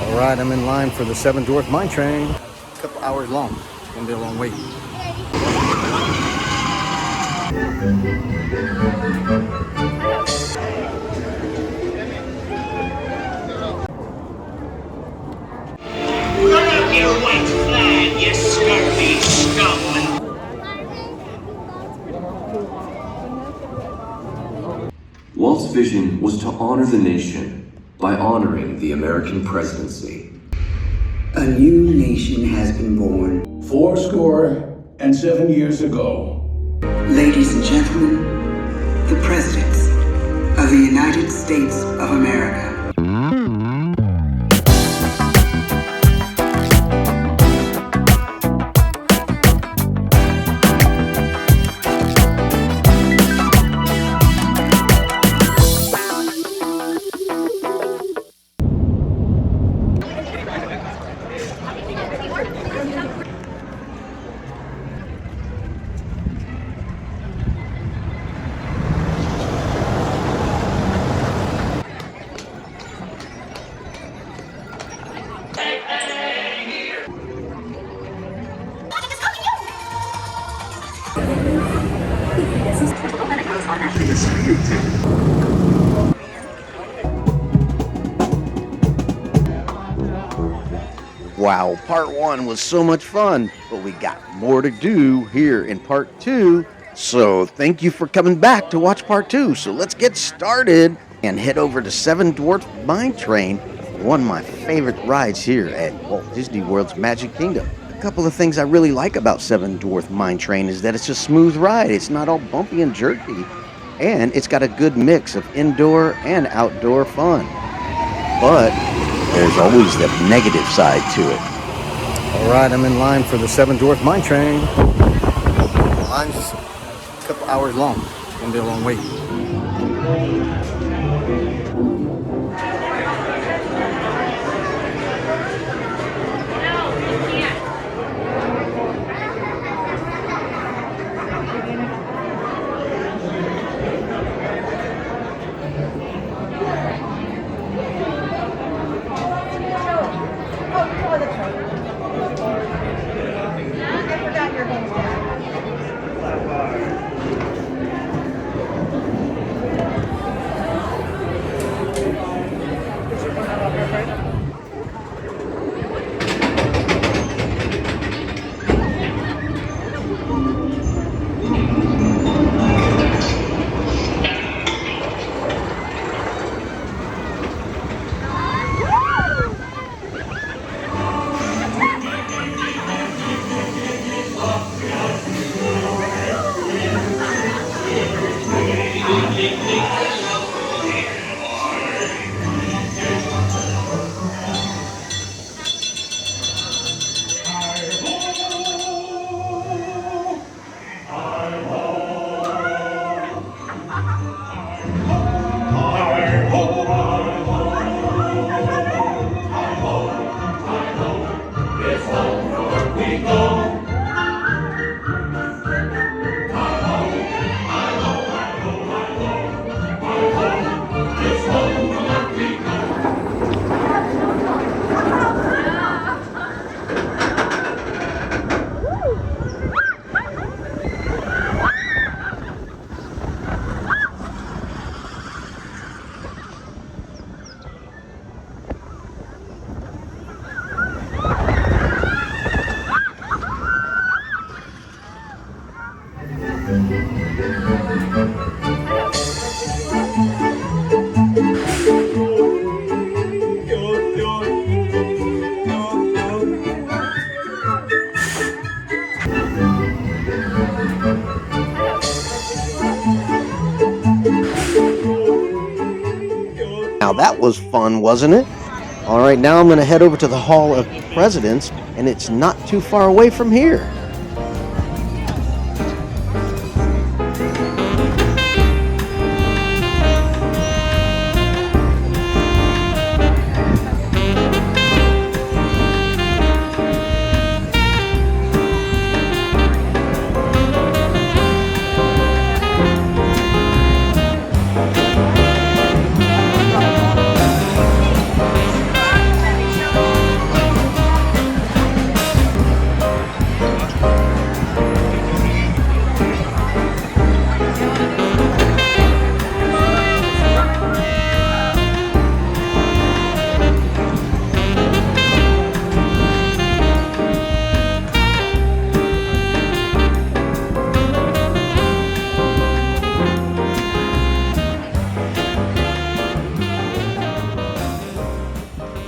All right, I'm in line for the 7 Dwarf mine train. A couple hours long. It's gonna be a long wait. Run up your white flag, you scurvy scum! Walt's vision was to honor the nation by honoring the American presidency. A new nation has been born. 77 years ago. Ladies and gentlemen, the presidents of the United States of America. Wow, part 1 was so much fun, but we got more to do here in part 2. So thank you for coming back to watch part 2. So let's get started and head over to 7 Dwarf Mine Train, one of my favorite rides here at Walt Disney World's Magic Kingdom. A couple of things I really like about 7 Dwarf Mine Train is that it's a smooth ride. It's not all bumpy and jerky, and it's got a good mix of indoor and outdoor fun. But there's always the negative side to it. All right, I'm in line for the 7 Dwarf Mine Train. The line's a couple hours long. It's gonna be a long wait. Now that was fun, wasn't it? All right, now I'm going to head over to the Hall of Presidents, and it's not too far away from here.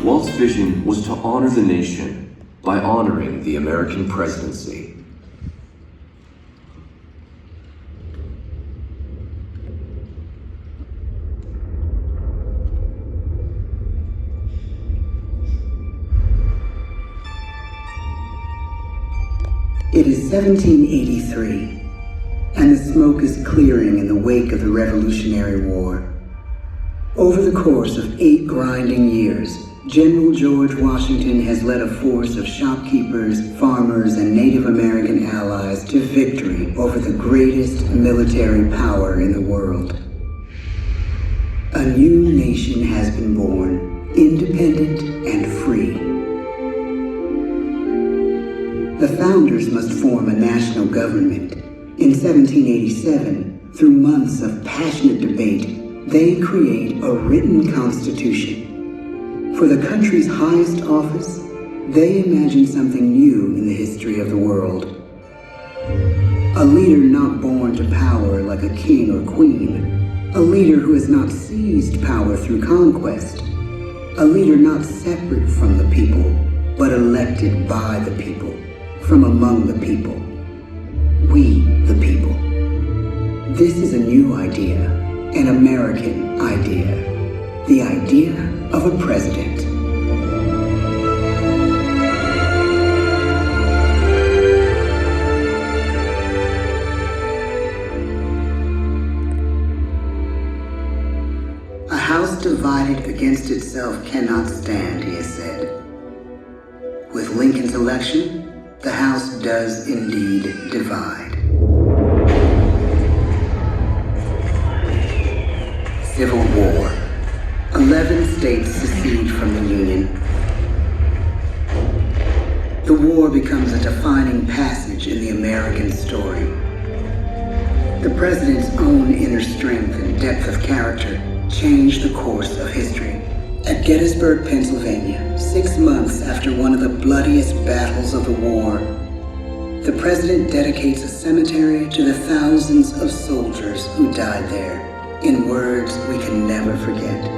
Walt's vision was to honor the nation by honoring the American presidency. It is 1783, and the smoke is clearing in the wake of the Revolutionary War. Over the course of 8 grinding years, General George Washington has led a force of shopkeepers, farmers, and Native American allies to victory over the greatest military power in the world. A new nation has been born, independent and free. The founders must form a national government. In 1787, through months of passionate debate, they create a written constitution. For the country's highest office, they imagine something new in the history of the world. A leader not born to power like a king or queen. A leader who has not seized power through conquest. A leader not separate from the people, but elected by the people. From among the people. We, the people. This is a new idea, an American idea. The idea of a president. A house divided against itself cannot stand, he has said. With Lincoln's election, the House does indeed divide. Civil War. 11 states secede from the Union. The war becomes a defining passage in the American story. The president's own inner strength and depth of character changed the course of history. At Gettysburg, Pennsylvania, 6 months after one of the bloodiest battles of the war, the president dedicates a cemetery to the thousands of soldiers who died there, in words we can never forget.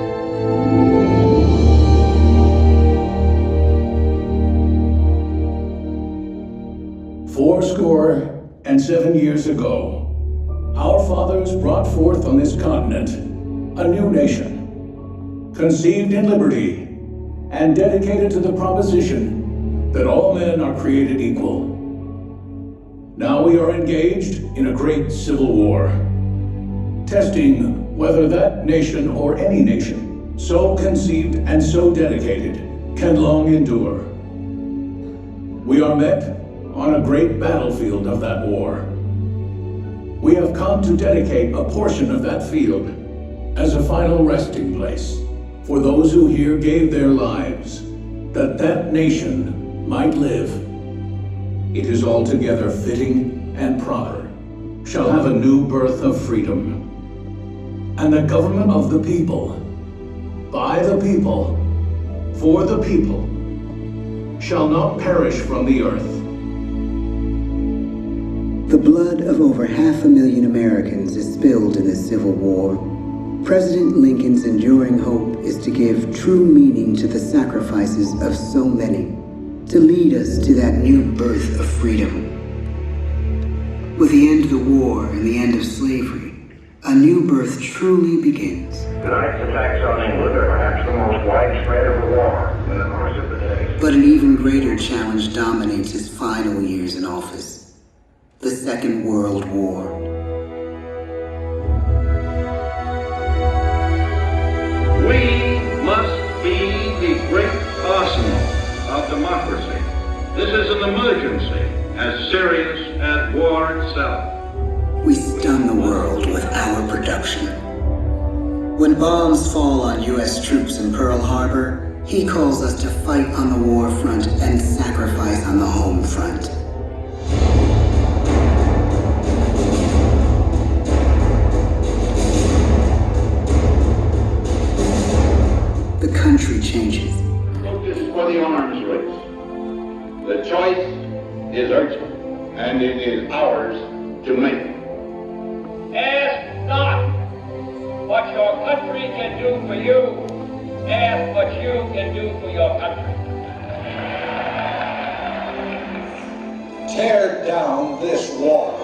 "Fourscore-and-7 years ago, our fathers brought forth on this continent a new nation, conceived in liberty, and dedicated to the proposition that all men are created equal. Now we are engaged in a great civil war, testing whether that nation or any nation, so conceived and so dedicated, can long endure. We are met on a great battlefield of that war. We have come to dedicate a portion of that field as a final resting place for those who here gave their lives, that that nation might live. It is altogether fitting and proper, shall have a new birth of freedom, and the government of the people, by the people, for the people, shall not perish from the earth." The blood of over 500,000 Americans is spilled in this Civil War. President Lincoln's enduring hope is to give true meaning to the sacrifices of so many, to lead us to that new birth of freedom. With the end of the war and the end of slavery, a new birth truly begins. Tonight's attacks on England are perhaps the most widespread of the war in the course of the day. But an even greater challenge dominates his final years in office: the Second World War. We must be the great arsenal of democracy. This is an emergency as serious as war itself. We stun the world with our production. When bombs fall on U.S. troops in Pearl Harbor, he calls us to fight on the war front and sacrifice on the home front. The country changes. Focus for the arms race. The choice is urgent, and it is ours to make. Ask not what your country can do for you. ask what you can do for your country. Tear down this wall.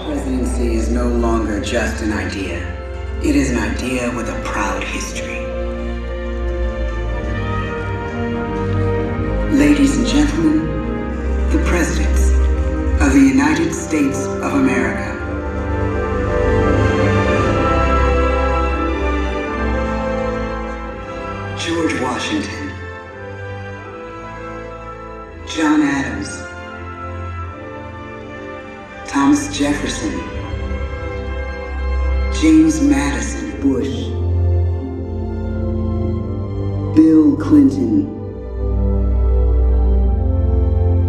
Presidency is no longer just an idea. It is an idea with a proud history. Ladies and gentlemen, the Presidents of the United States of America. George Washington, John Adams, Thomas Jefferson, James Madison Bush, Bill Clinton,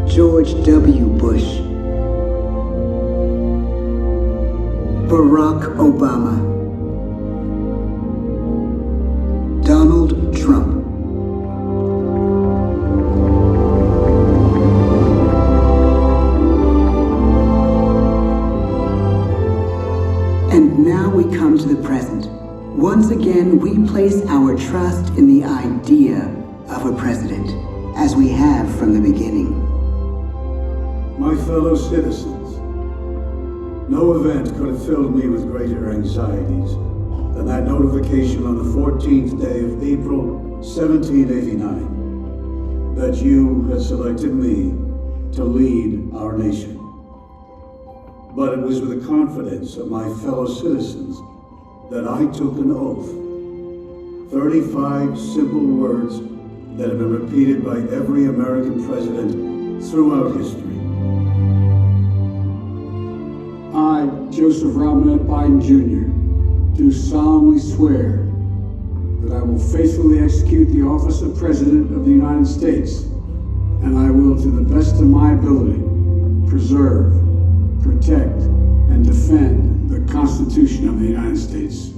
George W. Bush, Barack Obama, Donald Trump. And now we come to the present. Once again, we place our trust in the idea of a president, as we have from the beginning. My fellow citizens, no event could have filled me with greater anxieties than that notification on the 14th day of April, 1789, that you had selected me to lead our nation. But it was with the confidence of my fellow citizens that I took an oath. 35 simple words that have been repeated by every American president throughout history. I, Joseph Robinette Biden Jr., do solemnly swear that I will faithfully execute the office of President of the United States, and I will, to the best of my ability, preserve, protect, and defend the Constitution of the United States.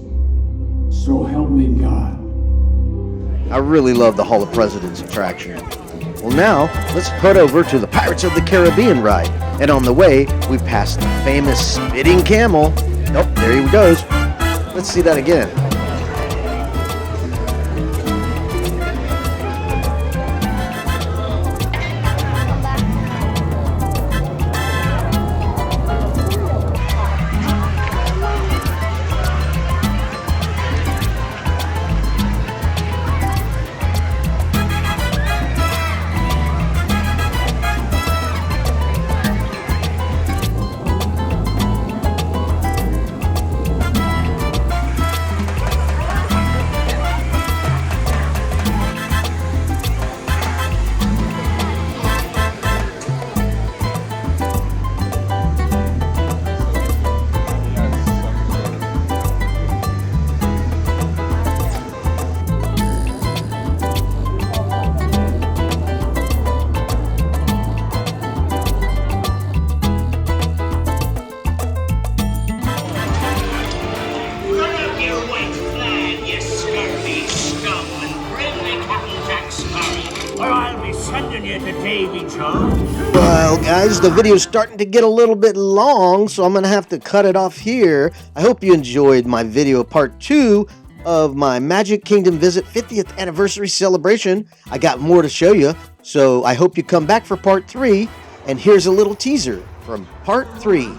So help me God. I really love the Hall of Presidents attraction. Well, now, let's head over to the Pirates of the Caribbean ride. And on the way, we pass the famous spitting camel. Oh, there he goes. Let's see that again. Well, guys, the video's starting to get a little bit long, so I'm going to have to cut it off here. I hope you enjoyed my video part 2 of my Magic Kingdom Visit 50th Anniversary Celebration. I got more to show you, so I hope you come back for part 3. And here's a little teaser from part 3. I've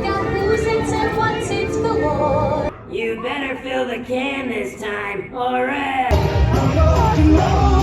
got who's it's and what's it's galore. You better fill the can this time, or else.